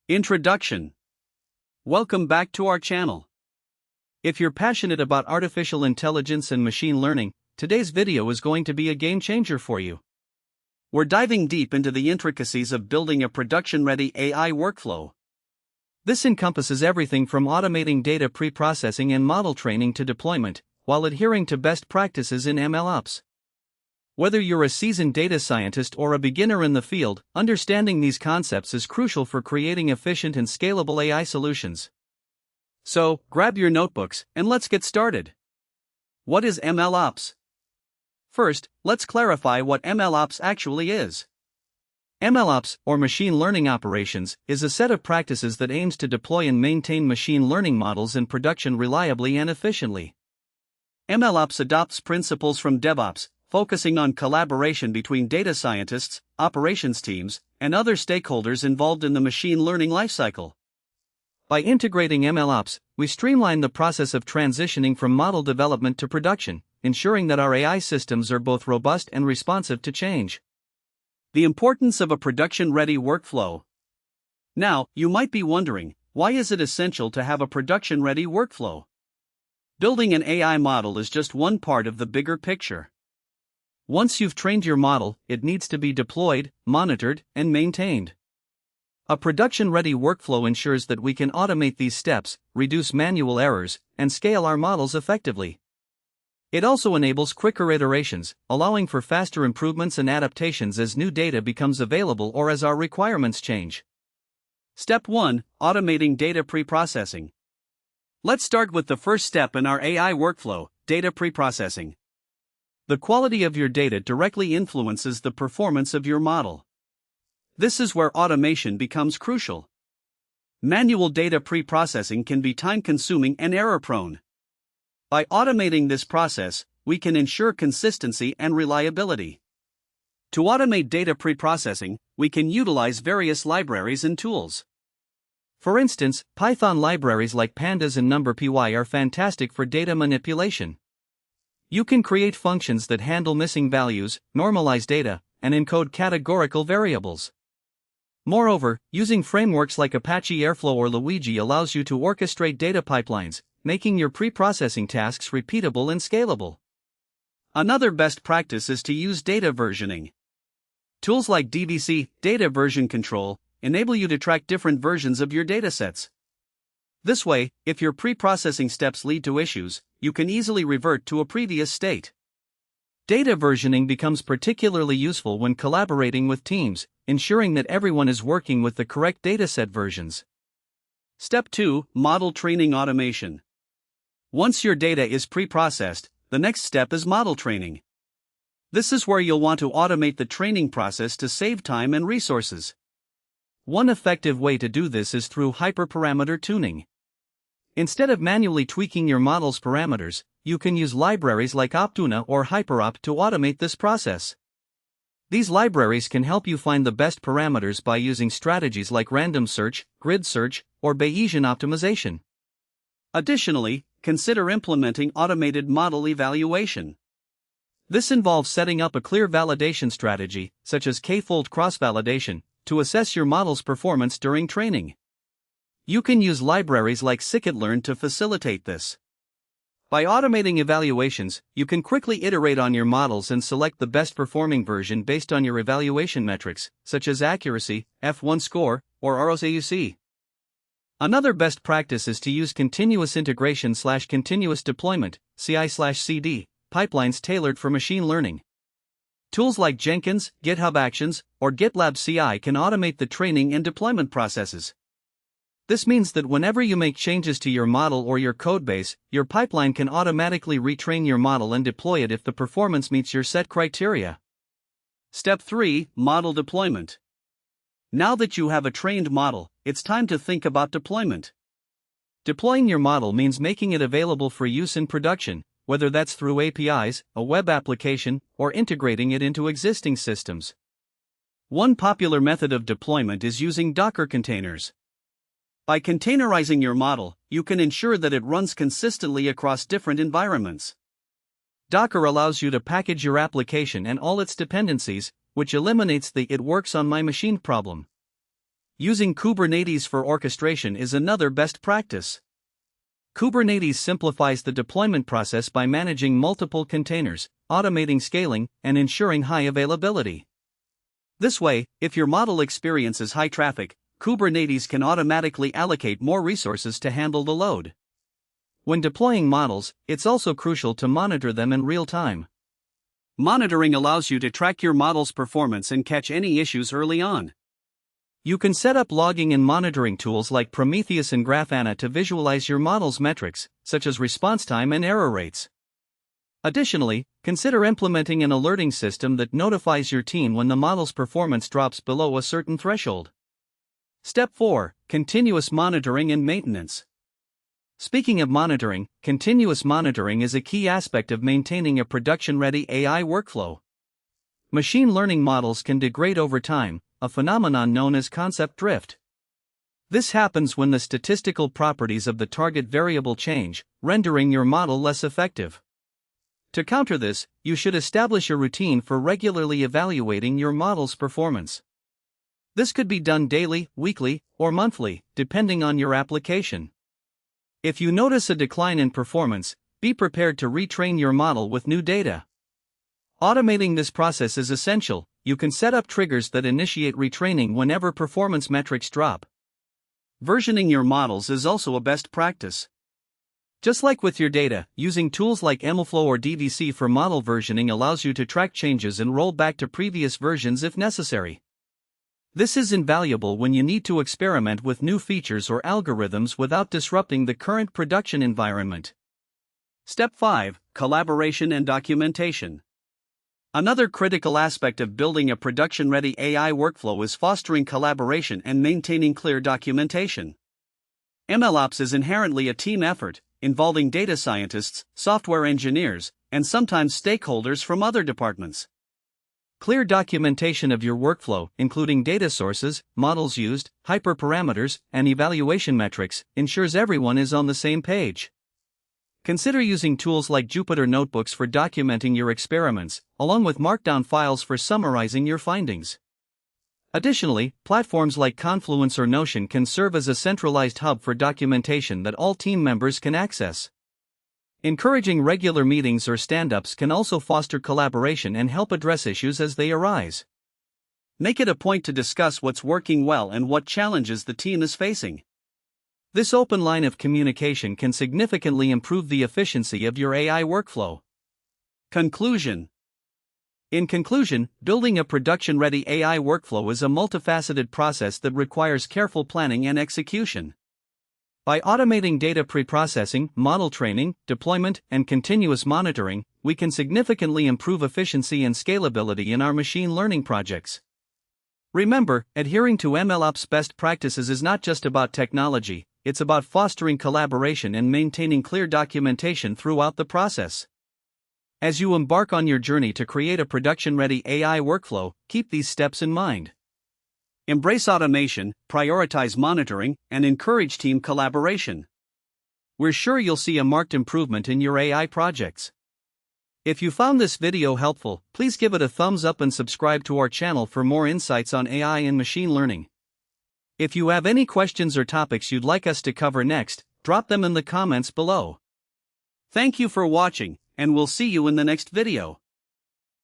Introduction. Welcome back to our channel. If you're passionate about artificial intelligence and machine learning, today's video is going to be a game changer for you. We're diving deep into the intricacies of building a production-ready AI workflow. This encompasses everything from automating data pre-processing and model training to deployment, while adhering to best practices in MLOps. Whether you're a seasoned data scientist or a beginner in the field, understanding these concepts is crucial for creating efficient and scalable AI solutions. So, grab your notebooks and let's get started. What is MLOps? First, let's clarify what MLOps actually is. MLOps, or Machine Learning Operations, is a set of practices that aims to deploy and maintain machine learning models in production reliably and efficiently. MLOps adopts principles from DevOps, focusing on collaboration between data scientists, operations teams, and other stakeholders involved in the machine learning lifecycle. By integrating MLOps, we streamline the process of transitioning from model development to production, ensuring that our AI systems are both robust and responsive to change. The importance of a production-ready workflow. Now, you might be wondering, why is it essential to have a production-ready workflow? Building an AI model is just one part of the bigger picture. Once you've trained your model, it needs to be deployed, monitored, and maintained. A production-ready workflow ensures that we can automate these steps, reduce manual errors, and scale our models effectively. It also enables quicker iterations, allowing for faster improvements and adaptations as new data becomes available or as our requirements change. Step 1: Automating data preprocessing. Let's start with the first step in our AI workflow, data preprocessing. The quality of your data directly influences the performance of your model. This is where automation becomes crucial. Manual data preprocessing can be time-consuming and error-prone. By automating this process, we can ensure consistency and reliability. To automate data preprocessing, we can utilize various libraries and tools. For instance, Python libraries like Pandas and NumPy are fantastic for data manipulation. You can create functions that handle missing values, normalize data, and encode categorical variables. Moreover, using frameworks like Apache Airflow or Luigi allows you to orchestrate data pipelines, making your pre-processing tasks repeatable and scalable. Another best practice is to use data versioning. Tools like DVC, Data Version Control, enable you to track different versions of your datasets. This way, if your pre-processing steps lead to issues, you can easily revert to a previous state. Data versioning becomes particularly useful when collaborating with teams, ensuring that everyone is working with the correct dataset versions. Step 2: Model training automation. Once your data is pre-processed, the next step is model training. This is where you'll want to automate the training process to save time and resources. One effective way to do this is through hyperparameter tuning. Instead of manually tweaking your model's parameters, you can use libraries like Optuna or HyperOp to automate this process. These libraries can help you find the best parameters by using strategies like random search, grid search, or Bayesian optimization. Additionally, consider implementing automated model evaluation. This involves setting up a clear validation strategy, such as k-fold cross-validation, to assess your model's performance during training. You can use libraries like scikit-learn to facilitate this. By automating evaluations, you can quickly iterate on your models and select the best performing version based on your evaluation metrics, such as accuracy, F1 score, or ROSAUC. Another best practice is to use continuous integration/continuous deployment, CI/CD, pipelines tailored for machine learning. Tools like Jenkins, GitHub Actions, or GitLab CI can automate the training and deployment processes. This means that whenever you make changes to your model or your codebase, your pipeline can automatically retrain your model and deploy it if the performance meets your set criteria. Step 3: Model deployment. Now that you have a trained model, it's time to think about deployment. Deploying your model means making it available for use in production, whether that's through APIs, a web application, or integrating it into existing systems. One popular method of deployment is using Docker containers. By containerizing your model, you can ensure that it runs consistently across different environments. Docker allows you to package your application and all its dependencies, which eliminates the "it works on my machine" problem. Using Kubernetes for orchestration is another best practice. Kubernetes simplifies the deployment process by managing multiple containers, automating scaling, and ensuring high availability. This way, if your model experiences high traffic, Kubernetes can automatically allocate more resources to handle the load. When deploying models, it's also crucial to monitor them in real time. Monitoring allows you to track your model's performance and catch any issues early on. You can set up logging and monitoring tools like Prometheus and Grafana to visualize your model's metrics, such as response time and error rates. Additionally, consider implementing an alerting system that notifies your team when the model's performance drops below a certain threshold. Step 4. Continuous monitoring and maintenance. Speaking of monitoring, continuous monitoring is a key aspect of maintaining a production-ready AI workflow. Machine learning models can degrade over time, a phenomenon known as concept drift. This happens when the statistical properties of the target variable change, rendering your model less effective. To counter this, you should establish a routine for regularly evaluating your model's performance. This could be done daily, weekly, or monthly, depending on your application. If you notice a decline in performance, be prepared to retrain your model with new data. Automating this process is essential. You can set up triggers that initiate retraining whenever performance metrics drop. Versioning your models is also a best practice. Just like with your data, using tools like MLflow or DVC for model versioning allows you to track changes and roll back to previous versions if necessary. This is invaluable when you need to experiment with new features or algorithms without disrupting the current production environment. Step 5. Collaboration and documentation. Another critical aspect of building a production-ready AI workflow is fostering collaboration and maintaining clear documentation. MLops is inherently a team effort, involving data scientists, software engineers, and sometimes stakeholders from other departments. Clear documentation of your workflow, including data sources, models used, hyperparameters, and evaluation metrics, ensures everyone is on the same page. Consider using tools like Jupyter Notebooks for documenting your experiments, along with Markdown files for summarizing your findings. Additionally, platforms like Confluence or Notion can serve as a centralized hub for documentation that all team members can access. Encouraging regular meetings or stand-ups can also foster collaboration and help address issues as they arise. Make it a point to discuss what's working well and what challenges the team is facing. This open line of communication can significantly improve the efficiency of your AI workflow. Conclusion. In conclusion, building a production-ready AI workflow is a multifaceted process that requires careful planning and execution. By automating data preprocessing, model training, deployment, and continuous monitoring, we can significantly improve efficiency and scalability in our machine learning projects. Remember, adhering to MLops best practices is not just about technology, it's about fostering collaboration and maintaining clear documentation throughout the process. As you embark on your journey to create a production-ready AI workflow, keep these steps in mind. Embrace automation, prioritize monitoring, and encourage team collaboration. We're sure you'll see a marked improvement in your AI projects. If you found this video helpful, please give it a thumbs up and subscribe to our channel for more insights on AI and machine learning. If you have any questions or topics you'd like us to cover next, drop them in the comments below. Thank you for watching, and we'll see you in the next video.